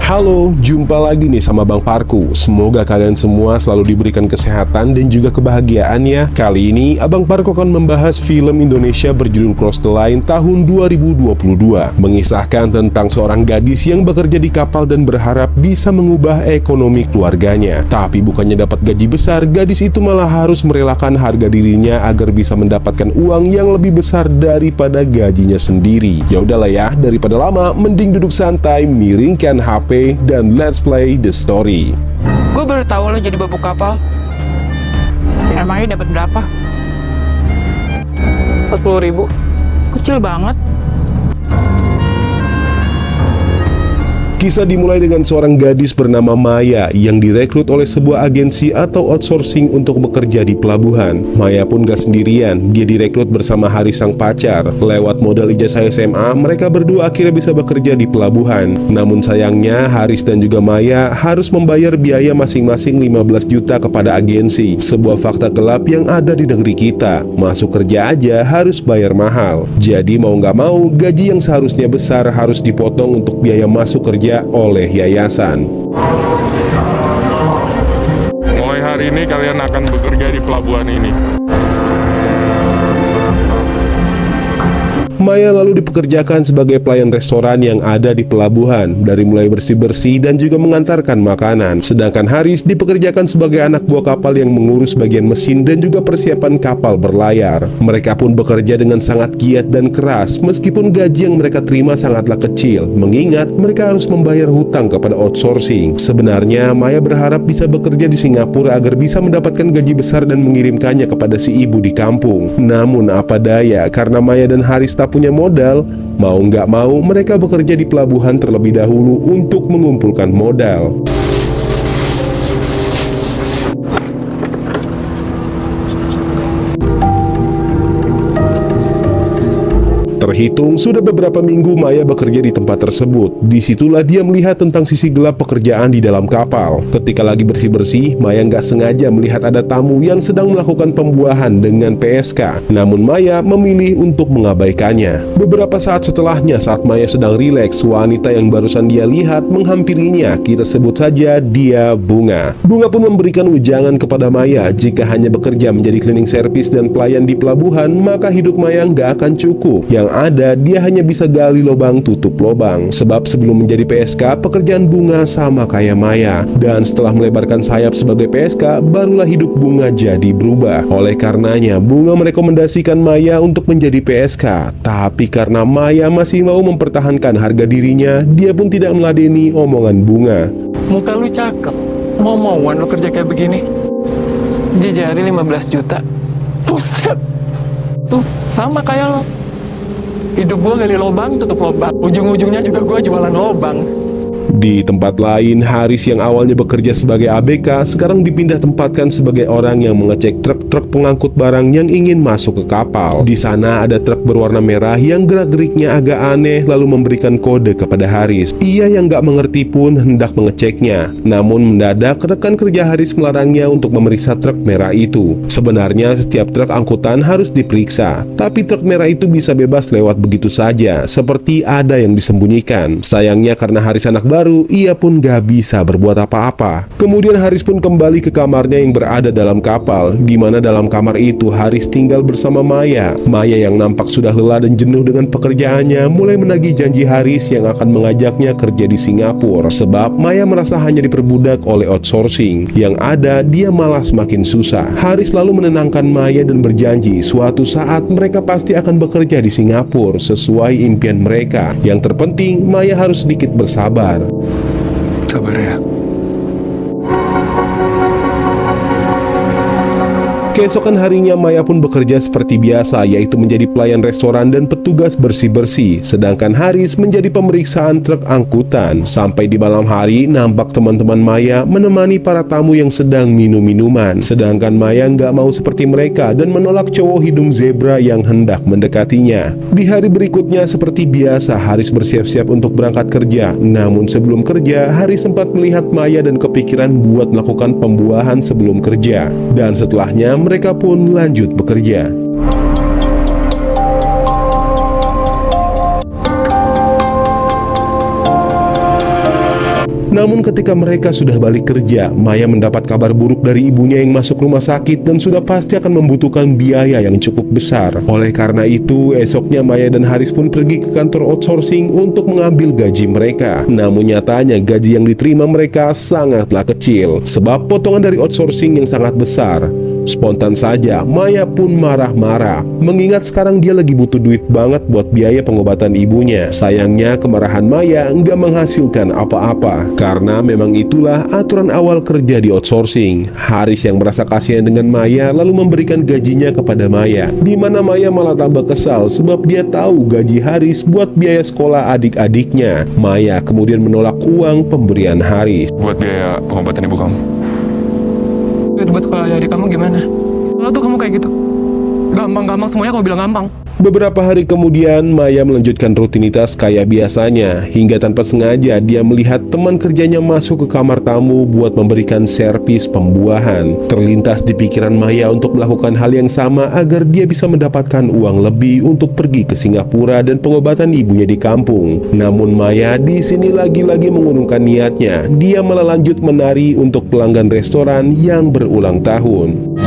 Halo, jumpa lagi nih sama Bang Parku. Semoga kalian semua selalu diberikan kesehatan dan juga kebahagiaan ya. Kali ini Abang Parku akan membahas film Indonesia berjudul Cross the Line tahun 2022, mengisahkan tentang seorang gadis yang bekerja di kapal dan berharap bisa mengubah ekonomi keluarganya. Tapi bukannya dapat gaji besar, gadis itu malah harus merelakan harga dirinya agar bisa mendapatkan uang yang lebih besar daripada gajinya sendiri. Ya udahlah ya, daripada lama mending duduk santai, miringkan HP dan let's play the story. Gue baru tahu lo jadi babu kapal. Emangnya dapat berapa? 40.000. Kecil banget. Kisah dimulai dengan seorang gadis bernama Maya yang direkrut oleh sebuah agensi atau outsourcing untuk bekerja di pelabuhan. Maya pun gak sendirian, dia direkrut bersama Haris sang pacar. Lewat modal ijazah SMA, mereka berdua akhirnya bisa bekerja di pelabuhan. Namun sayangnya, Haris dan juga Maya harus membayar biaya masing-masing 15 juta kepada agensi. Sebuah fakta gelap yang ada di negeri kita. Masuk kerja aja harus bayar mahal. Jadi mau gak mau, gaji yang seharusnya besar harus dipotong untuk biaya masuk kerja oleh yayasan. Mulai hari ini kalian akan bekerja di pelabuhan ini. Maya lalu dipekerjakan sebagai pelayan restoran yang ada di pelabuhan, dari mulai bersih-bersih dan juga mengantarkan makanan. Sedangkan Haris dipekerjakan sebagai anak buah kapal yang mengurus bagian mesin dan juga persiapan kapal berlayar. Mereka pun bekerja dengan sangat giat dan keras, meskipun gaji yang mereka terima sangatlah kecil, mengingat mereka harus membayar hutang kepada outsourcing. Sebenarnya Maya berharap bisa bekerja di Singapura agar bisa mendapatkan gaji besar dan mengirimkannya kepada si ibu di kampung. Namun apa daya, karena Maya dan Haris tak punya modal, mau nggak mau mereka bekerja di pelabuhan terlebih dahulu untuk mengumpulkan modal. Terhitung sudah beberapa minggu Maya bekerja di tempat tersebut. Disitulah dia melihat tentang sisi gelap pekerjaan di dalam kapal. Ketika lagi bersih-bersih, Maya nggak sengaja melihat ada tamu yang sedang melakukan pembuahan dengan PSK. Namun Maya memilih untuk mengabaikannya. Beberapa saat setelahnya, saat Maya sedang rileks, wanita yang barusan dia lihat menghampirinya. Kita sebut saja dia Bunga. Bunga pun memberikan wejangan kepada Maya, jika hanya bekerja menjadi cleaning service dan pelayan di pelabuhan, maka hidup Maya nggak akan cukup. Yang ada, dia hanya bisa gali lubang tutup lubang. Sebab sebelum menjadi PSK, pekerjaan Bunga sama kayak Maya. Dan setelah melebarkan sayap sebagai PSK, barulah hidup Bunga jadi berubah. Oleh karenanya, Bunga merekomendasikan Maya untuk menjadi PSK. Tapi karena Maya masih mau mempertahankan harga dirinya, dia pun tidak meladeni omongan Bunga. Muka lu cakep, mau-mauan lu kerja kayak begini. Jejari 15 juta. Buset. Tuh, sama kayak lo. Hidup gue gali lobang, tutup lobang. Ujung-ujungnya juga gue jualan lobang. Di tempat lain, Haris yang awalnya bekerja sebagai ABK sekarang dipindah tempatkan sebagai orang yang mengecek truk-truk pengangkut barang yang ingin masuk ke kapal. Di sana ada truk berwarna merah yang gerak-geriknya agak aneh lalu memberikan kode kepada Haris. Ia yang gak mengerti pun hendak mengeceknya. Namun mendadak rekan kerja Haris melarangnya untuk memeriksa truk merah itu. Sebenarnya setiap truk angkutan harus diperiksa, tapi truk merah itu bisa bebas lewat begitu saja, seperti ada yang disembunyikan. Sayangnya karena Haris anak baru, ia pun gak bisa berbuat apa-apa. Kemudian Haris pun kembali ke kamarnya yang berada dalam kapal, di mana dalam kamar itu Haris tinggal bersama Maya. Maya yang nampak sudah lelah dan jenuh dengan pekerjaannya mulai menagih janji Haris yang akan mengajaknya kerja di Singapura. Sebab Maya merasa hanya diperbudak oleh outsourcing. Yang ada, dia malah semakin susah. Haris lalu menenangkan Maya dan berjanji suatu saat mereka pasti akan bekerja di Singapura sesuai impian mereka. Yang terpenting, Maya harus sedikit bersabar. Sabar ya. Keesokan harinya Maya pun bekerja seperti biasa, yaitu menjadi pelayan restoran dan petugas bersih-bersih. Sedangkan Haris menjadi pemeriksaan truk angkutan. Sampai di malam hari, nampak teman-teman Maya menemani para tamu yang sedang minum-minuman. Sedangkan Maya nggak mau seperti mereka dan menolak cowok hidung zebra yang hendak mendekatinya. Di hari berikutnya seperti biasa, Haris bersiap-siap untuk berangkat kerja. Namun sebelum kerja, Haris sempat melihat Maya dan kepikiran buat melakukan pembuahan sebelum kerja. Dan setelahnya mereka pun lanjut bekerja. Namun ketika mereka sudah balik kerja, Maya mendapat kabar buruk dari ibunya yang masuk rumah sakit dan sudah pasti akan membutuhkan biaya yang cukup besar. Oleh karena itu, esoknya Maya dan Haris pun pergi ke kantor outsourcing untuk mengambil gaji mereka. Namun nyatanya gaji yang diterima mereka sangatlah kecil, sebab potongan dari outsourcing yang sangat besar. Spontan saja, Maya pun marah-marah, mengingat sekarang dia lagi butuh duit banget buat biaya pengobatan ibunya. Sayangnya kemarahan Maya nggak menghasilkan apa-apa, karena memang itulah aturan awal kerja di outsourcing. Haris yang merasa kasihan dengan Maya lalu memberikan gajinya kepada Maya, di mana Maya malah tambah kesal sebab dia tahu gaji Haris buat biaya sekolah adik-adiknya. Maya kemudian menolak uang pemberian Haris. Buat biaya pengobatan ibu kamu. Duit buat sekolah adik kamu gimana? Kalau tuh kamu kayak gitu, gampang-gampang semuanya kamu bilang gampang. Beberapa hari kemudian, Maya melanjutkan rutinitas kayak biasanya, hingga tanpa sengaja dia melihat teman kerjanya masuk ke kamar tamu buat memberikan servis pembuahan. Terlintas di pikiran Maya untuk melakukan hal yang sama agar dia bisa mendapatkan uang lebih untuk pergi ke Singapura dan pengobatan ibunya di kampung. Namun Maya di sini lagi-lagi mengurungkan niatnya. Dia malah lanjut menari untuk pelanggan restoran yang berulang tahun.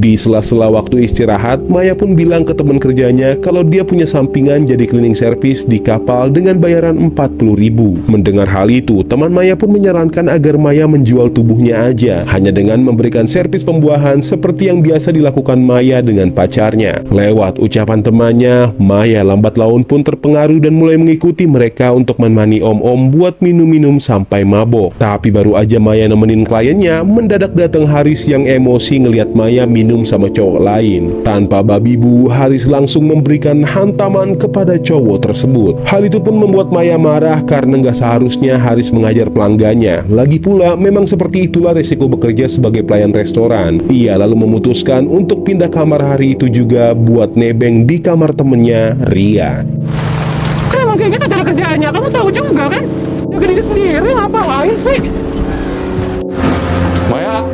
Di sela-sela waktu istirahat, Maya pun bilang ke teman kerjanya kalau dia punya sampingan jadi cleaning service di kapal dengan bayaran 40.000. Mendengar hal itu, teman Maya pun menyarankan agar Maya menjual tubuhnya aja, hanya dengan memberikan servis pembuahan seperti yang biasa dilakukan Maya dengan pacarnya. Lewat ucapan temannya, Maya lambat laun pun terpengaruh dan mulai mengikuti mereka untuk menemani om-om buat minum-minum sampai mabok. Tapi baru aja Maya nemenin kliennya, mendadak datang Haris yang emosi ngelihat Maya minum sama cowok lain. Tanpa babi bu, Haris langsung memberikan hantaman kepada cowok tersebut. Hal itu pun membuat Maya marah karena nggak seharusnya Haris mengajar pelanggannya. Lagi pula, memang seperti itulah resiko bekerja sebagai pelayan restoran. Ia lalu memutuskan untuk pindah kamar hari itu juga buat nebeng di kamar temennya, Ria. Kan emang kayak gitu cara kerjaannya, kamu tahu juga kan? Jaga diri sendiri, ngapain sih? Maya,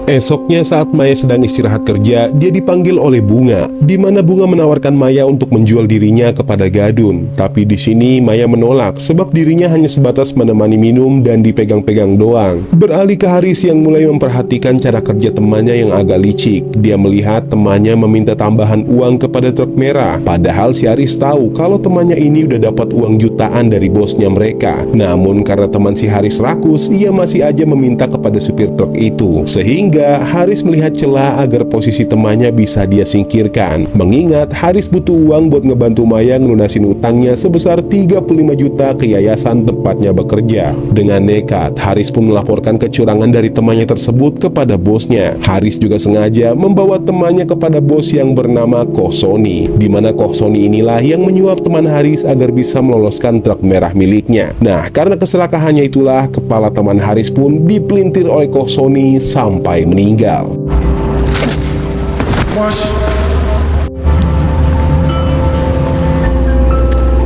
Esoknya saat Maya sedang istirahat kerja, dia dipanggil oleh Bunga, di mana Bunga menawarkan Maya untuk menjual dirinya kepada Gadun. Tapi di sini Maya menolak sebab dirinya hanya sebatas menemani minum dan dipegang-pegang doang. Beralih ke Haris yang mulai memperhatikan cara kerja temannya yang agak licik. Dia melihat temannya meminta tambahan uang kepada truk merah, padahal si Haris tahu kalau temannya ini udah dapat uang jutaan dari bosnya mereka. Namun karena teman si Haris rakus, ia masih aja meminta kepada supir truk itu. Sehingga Haris melihat celah agar posisi temannya bisa dia singkirkan. Mengingat Haris butuh uang buat ngebantu Maya ngelunasin utangnya sebesar 35 juta ke yayasan tempatnya bekerja. Dengan nekat, Haris pun melaporkan kecurangan dari temannya tersebut kepada bosnya. Haris juga sengaja membawa temannya kepada bos yang bernama Koh Sony, di mana Koh Sony inilah yang menyuap teman Haris agar bisa meloloskan truk merah miliknya. Nah, karena keserakahannya itulah kepala teman Haris pun dipelintir oleh Koh Sony sampai meninggal.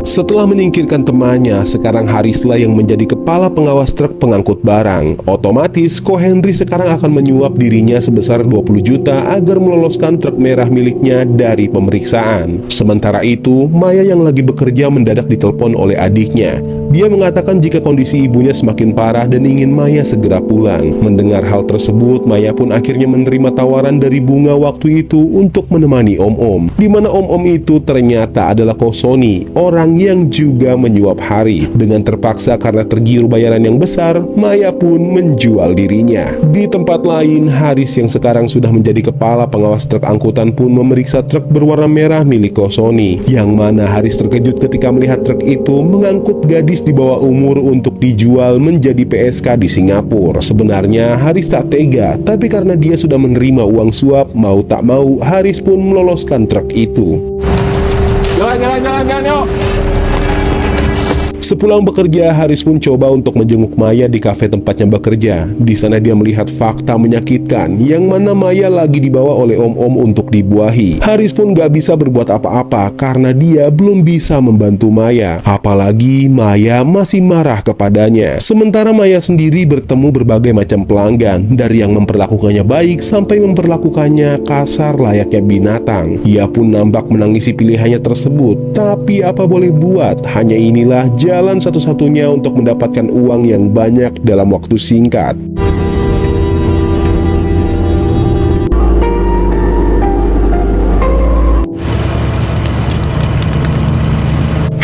Setelah menyingkirkan temannya, sekarang Harislah yang menjadi kepala pengawas truk pengangkut barang. Otomatis, Ko Henry sekarang akan menyuap dirinya sebesar 20 juta agar meloloskan truk merah miliknya dari pemeriksaan. Sementara itu, Maya yang lagi bekerja mendadak ditelepon oleh adiknya. Dia mengatakan jika kondisi ibunya semakin parah dan ingin Maya segera pulang. Mendengar hal tersebut, Maya pun akhirnya menerima tawaran dari Bunga waktu itu untuk menemani om-om. Di mana om-om itu ternyata adalah Koh Sony, orang yang juga menyuap Hari. Dengan terpaksa karena tergiur bayaran yang besar, Maya pun menjual dirinya. Di tempat lain, Haris yang sekarang sudah menjadi kepala pengawas truk angkutan pun memeriksa truk berwarna merah milik Koh Sony. Yang mana Haris terkejut ketika melihat truk itu mengangkut gadis di bawah umur untuk dijual menjadi PSK di Singapura. Sebenarnya Haris tak tega, tapi karena dia sudah menerima uang suap, mau tak mau Haris pun meloloskan truk itu. jalan yuk. Sepulang bekerja, Haris pun coba untuk menjenguk Maya di kafe tempatnya bekerja. Di sana dia melihat fakta menyakitkan yang mana Maya lagi dibawa oleh om-om untuk dibuahi. Haris pun gak bisa berbuat apa-apa karena dia belum bisa membantu Maya. Apalagi Maya masih marah kepadanya. Sementara Maya sendiri bertemu berbagai macam pelanggan, dari yang memperlakukannya baik sampai memperlakukannya kasar layaknya binatang. Ia pun nampak menangisi pilihannya tersebut. Tapi apa boleh buat, hanya inilah jalan satu-satunya untuk mendapatkan uang yang banyak dalam waktu singkat.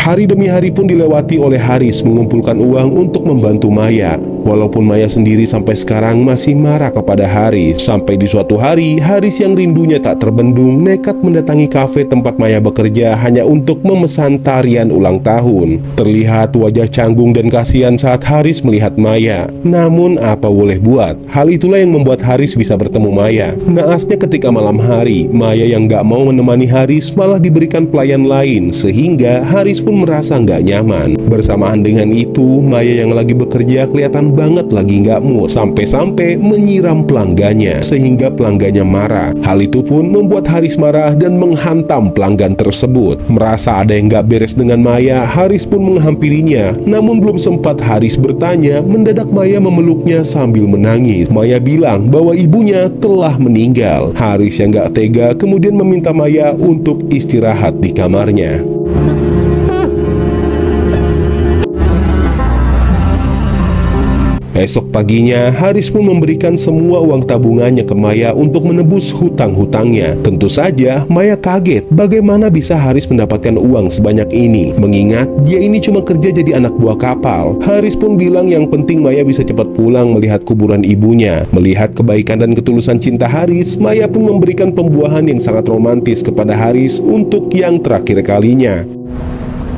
Hari demi hari pun dilewati oleh Haris mengumpulkan uang untuk membantu Maya. Walaupun Maya sendiri sampai sekarang masih marah kepada Haris. Sampai di suatu hari, Haris yang rindunya tak terbendung nekat mendatangi kafe tempat Maya bekerja hanya untuk memesan tarian ulang tahun. Terlihat wajah canggung dan kasihan saat Haris melihat Maya. Namun apa boleh buat, hal itulah yang membuat Haris bisa bertemu Maya. Naasnya ketika malam hari, Maya yang gak mau menemani Haris malah diberikan pelayan lain, sehingga Haris pun merasa gak nyaman. Bersamaan dengan itu, Maya yang lagi bekerja kelihatan banget lagi gak mood, sampai-sampai menyiram pelanggannya, sehingga pelanggannya marah. Hal itu pun membuat Haris marah dan menghantam pelanggan tersebut. Merasa ada yang gak beres dengan Maya, Haris pun menghampirinya. Namun belum sempat Haris bertanya, mendadak Maya memeluknya sambil menangis. Maya bilang bahwa ibunya telah meninggal. Haris yang gak tega kemudian meminta Maya untuk istirahat di kamarnya. Esok paginya, Haris pun memberikan semua uang tabungannya ke Maya untuk menebus hutang-hutangnya. Tentu saja, Maya kaget bagaimana bisa Haris mendapatkan uang sebanyak ini, mengingat dia ini cuma kerja jadi anak buah kapal. Haris pun bilang yang penting Maya bisa cepat pulang melihat kuburan ibunya. Melihat kebaikan dan ketulusan cinta Haris, Maya pun memberikan pembuahan yang sangat romantis kepada Haris untuk yang terakhir kalinya.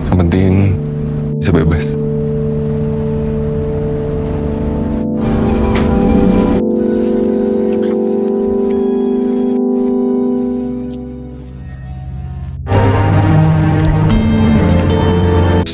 Yang penting bisa bebas.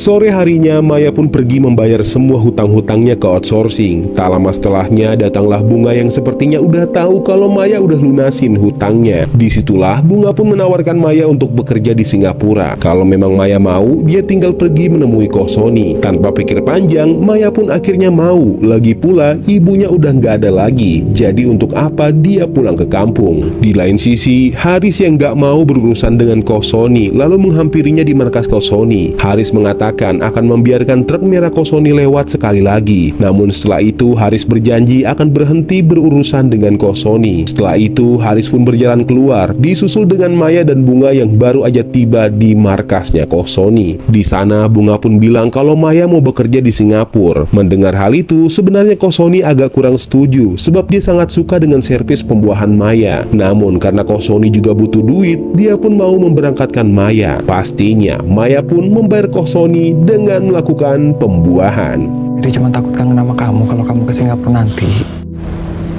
Sore harinya, Maya pun pergi membayar semua hutang-hutangnya ke outsourcing. Tak lama setelahnya, datanglah Bunga yang sepertinya udah tahu kalau Maya udah lunasin hutangnya. Disitulah Bunga pun menawarkan Maya untuk bekerja di Singapura. Kalau memang Maya mau, dia tinggal pergi menemui Ko Sony. Tanpa pikir panjang, Maya pun akhirnya mau. Lagi pula, ibunya udah nggak ada lagi. Jadi untuk apa dia pulang ke kampung? Di lain sisi, Haris yang nggak mau berurusan dengan Ko Sony, lalu menghampirinya di markas Ko Sony. Haris mengatakan akan membiarkan truk merah Ko Sony lewat sekali lagi. Namun setelah itu Haris berjanji akan berhenti berurusan dengan Ko Sony. Setelah itu Haris pun berjalan keluar, disusul dengan Maya dan Bunga yang baru aja tiba di markasnya Ko Sony. Di sana Bunga pun bilang kalau Maya mau bekerja di Singapura. Mendengar hal itu, sebenarnya Ko Sony agak kurang setuju sebab dia sangat suka dengan servis pembuahan Maya. Namun karena Ko Sony juga butuh duit, dia pun mau memberangkatkan Maya. Pastinya Maya pun membayar Ko Sony dengan melakukan pembuahan. Dia cuma takut kangen sama kamu kalau kamu ke Singapura nanti.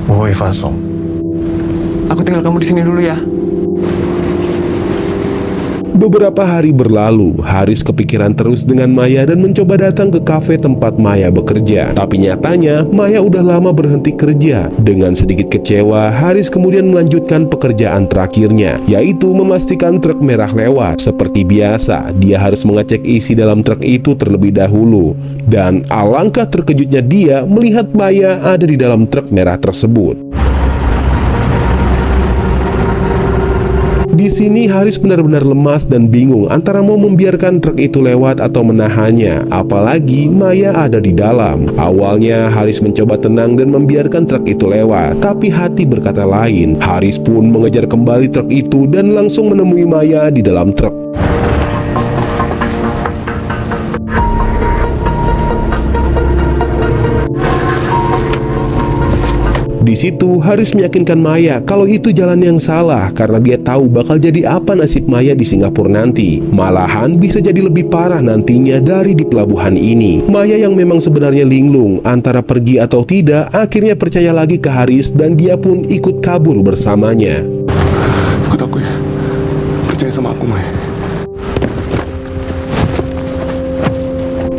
Woi Fasong, Aku tinggal kamu di sini dulu ya. Beberapa hari berlalu, Haris kepikiran terus dengan Maya dan mencoba datang ke kafe tempat Maya bekerja. Tapi nyatanya, Maya udah lama berhenti kerja. Dengan sedikit kecewa, Haris kemudian melanjutkan pekerjaan terakhirnya, yaitu memastikan truk merah lewat. Seperti biasa, dia harus mengecek isi dalam truk itu terlebih dahulu. Dan alangkah terkejutnya dia melihat Maya ada di dalam truk merah tersebut. Di sini Haris benar-benar lemas dan bingung antara mau membiarkan truk itu lewat atau menahannya, apalagi Maya ada di dalam. Awalnya Haris mencoba tenang dan membiarkan truk itu lewat, tapi hati berkata lain. Haris pun mengejar kembali truk itu dan langsung menemui Maya di dalam truk. Di situ Haris meyakinkan Maya kalau itu jalan yang salah karena dia tahu bakal jadi apa nasib Maya di Singapura nanti. Malahan bisa jadi lebih parah nantinya dari di pelabuhan ini. Maya yang memang sebenarnya linglung antara pergi atau tidak, akhirnya percaya lagi ke Haris dan dia pun ikut kabur bersamanya. ikut aku ya. Percaya sama aku, Maya.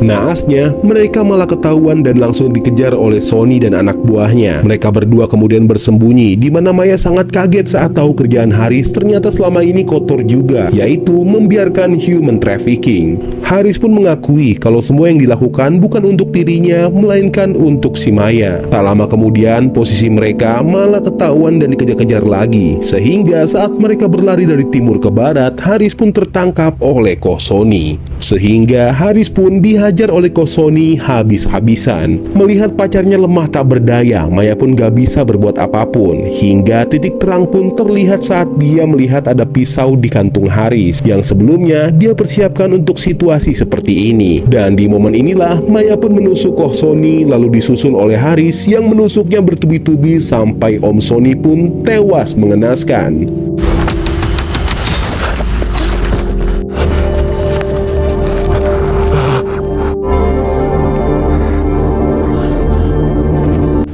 Naasnya, mereka malah ketahuan dan langsung dikejar oleh Sony dan anak buahnya. Mereka berdua kemudian bersembunyi, di mana Maya sangat kaget saat tahu kerjaan Haris ternyata selama ini kotor juga, yaitu membiarkan human trafficking. Haris pun mengakui kalau semua yang dilakukan bukan untuk dirinya, melainkan untuk si Maya. Tak lama kemudian, posisi mereka malah ketahuan dan dikejar-kejar lagi, sehingga saat mereka berlari dari timur ke barat, Haris pun tertangkap oleh Ko Sony. Sehingga Haris pun dihajar oleh Ko Sony habis-habisan. Melihat pacarnya lemah tak berdaya, Maya pun gak bisa berbuat apapun. Hingga titik terang pun terlihat saat dia melihat ada pisau di kantung Haris, yang sebelumnya dia persiapkan untuk situasi seperti ini. Dan di momen inilah Maya pun menusuk Ko Sony, lalu disusul oleh Haris yang menusuknya bertubi-tubi sampai Om Sony pun tewas mengenaskan.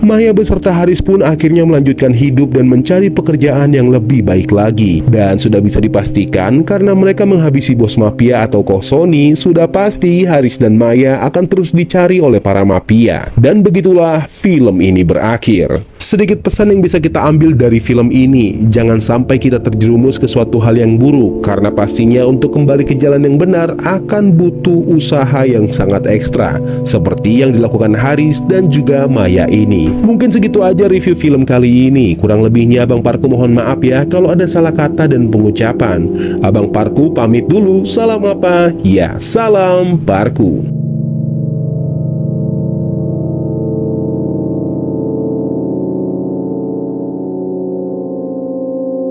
Maya beserta Haris pun akhirnya melanjutkan hidup dan mencari pekerjaan yang lebih baik lagi. Dan sudah bisa dipastikan karena mereka menghabisi bos mafia atau Ko Sony, sudah pasti Haris dan Maya akan terus dicari oleh para mafia. Dan begitulah film ini berakhir. Sedikit pesan yang bisa kita ambil dari film ini, jangan sampai kita terjerumus ke suatu hal yang buruk, karena pastinya untuk kembali ke jalan yang benar akan butuh usaha yang sangat ekstra, seperti yang dilakukan Haris dan juga Maya ini. Mungkin segitu aja review film kali ini. Kurang lebihnya Abang Parku mohon maaf ya kalau ada salah kata dan pengucapan. Abang Parku pamit dulu. Salam apa? Ya, salam Parku.